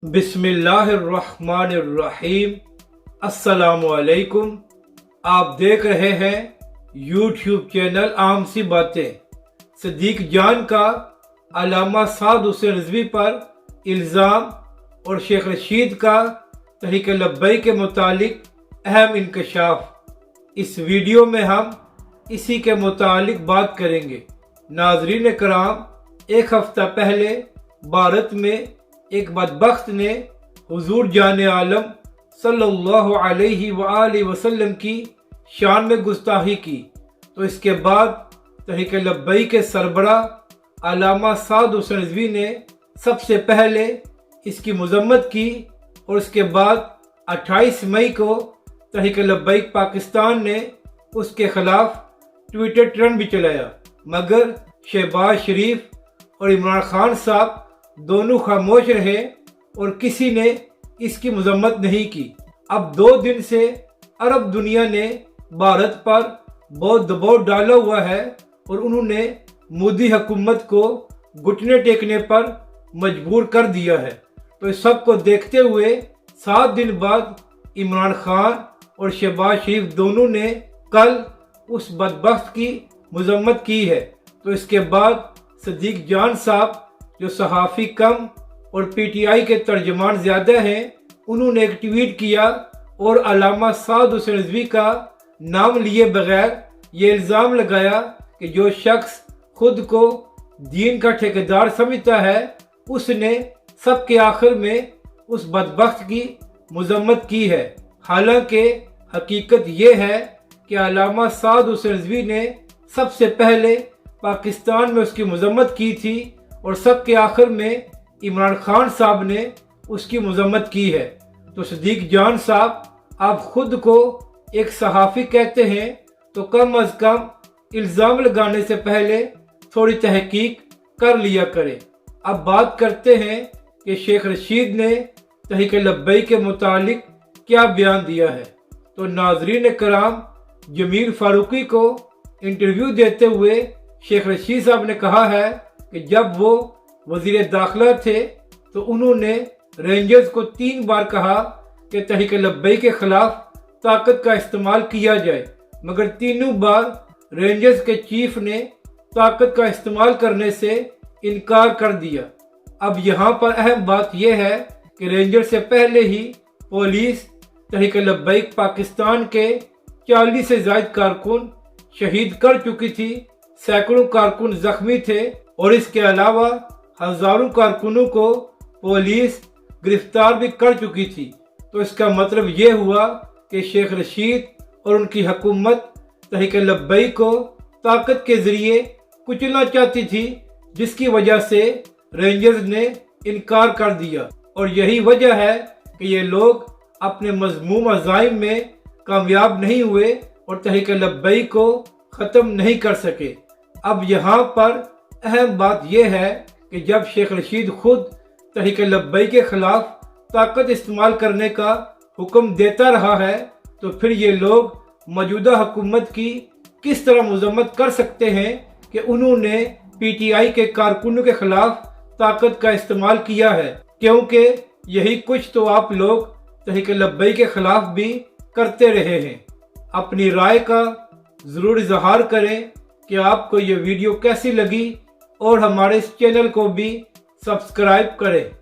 बिस्मिल्लाहिर्रहमानिर्रहीम। अस्सलाम वालेकुम। आप देख रहे हैं यूट्यूब चैनल आम सी बातें। सदीक जान का अल्लामा साद हुसैन रिजवी पर इल्ज़ाम और शेख रशीद का तहरीक लब्बई के मुतालिक अहम इंकशाफ। इस वीडियो में हम इसी के मुतालिक बात करेंगे। नाज़रीन कराम, एक हफ्ता पहले भारत में एक बदबख्त ने हुजूर जाने आलम सल्लल्लाहु अलैहि वसल्लम की शान में गुस्ताखी की, तो इसके बाद तहरीक लब्बई के सरबरा अल्लामा साद हुसैन रिजवी ने सबसे पहले इसकी मजम्मत की और इसके बाद 28 मई को तहरीक लब्बई पाकिस्तान ने उसके खिलाफ ट्विटर ट्रेंड भी चलाया, मगर शहबाज शरीफ और इमरान खान साहब दोनों खामोश रहे और किसी ने इसकी मजम्मत नहीं की। अब 2 दिन से अरब दुनिया ने भारत पर बहुत दबाव डाला हुआ है और उन्होंने मोदी हुकूमत को घुटने टेकने पर मजबूर कर दिया है। तो इस सब को देखते हुए 7 दिन बाद इमरान खान और शहबाज शरीफ दोनों ने कल उस बदबख्त की मजम्मत की है। तो इसके बाद सदीक जान साहब, जो सहाफ़ी कम और पीटीआई के तर्जमान ज़्यादा हैं, उन्होंने एक ट्वीट किया और अल्लामा साद हुसैन रिजवी का नाम लिए बगैर ये इल्ज़ाम लगाया कि जो शख्स खुद को दीन का ठेकेदार समझता है, उसने सबके आखिर में उस बदबख्त की मजम्मत की है। हालांकि हकीकत ये है कि अल्लामा साद हुसैन रिजवी ने सबसे पहले पाकिस्तान में उसकी मजम्मत की थी और सबके आखिर में इमरान खान साहब ने उसकी मजम्मत की है। तो सदीक जान साहब, आप खुद को एक सहाफ़ी कहते हैं, तो कम अज़ कम इल्ज़ाम लगाने से पहले थोड़ी तहकीक कर लिया करें। अब बात करते हैं कि शेख रशीद ने तहरीक लब्बई के मुतालिक क्या बयान दिया है। तो नाज़रीन कराम, जमील फारूकी को इंटरव्यू देते हुए शेख रशीद साहब ने कहा है कि जब वो वज़ीर दाखिला थे तो उन्होंने रेंजर्स को 3 बार कहा कि तहरीक लब्बई के खिलाफ ताकत का इस्तेमाल किया जाए, मगर तीनों बार रेंजर्स के चीफ ने ताकत का इस्तेमाल करने से इनकार कर दिया। अब यहाँ पर अहम बात यह है कि रेंजर से पहले ही पुलिस तहरीक लब्बई पाकिस्तान के 40 से ज़ायद कारकुन शहीद कर चुकी थी, सैकड़ों कारकुन जख्मी थे और इसके अलावा हजारों कारकुनों को पुलिस गिरफ्तार भी कर चुकी थी। तो इसका मतलब ये हुआ कि शेख रशीद और उनकी हुकूमत तहरीक लब्बई को ताकत के जरिए कुचलना चाहती थी, जिसकी वजह से रेंजर्स ने इनकार कर दिया। और यही वजह है कि ये लोग अपने मज़मूम अज़ाइम में कामयाब नहीं हुए और तहरीक लब्बई को ख़त्म नहीं कर सके। अब यहाँ पर अहम बात यह है कि जब शेख रशीद खुद तहरीक लब्बई के खिलाफ ताकत इस्तेमाल करने का हुक्म देता रहा है, तो फिर ये लोग मौजूदा हुकूमत की किस तरह मजम्मत कर सकते हैं कि उन्होंने पीटीआई के कारकुनों के खिलाफ ताकत का इस्तेमाल किया है, क्योंकि यही कुछ तो आप लोग तहरीक लब्बई के खिलाफ भी करते रहे हैं। अपनी राय का ज़रूर इजहार करें कि आपको ये वीडियो कैसी लगी और हमारे इस चैनल को भी सब्सक्राइब करें।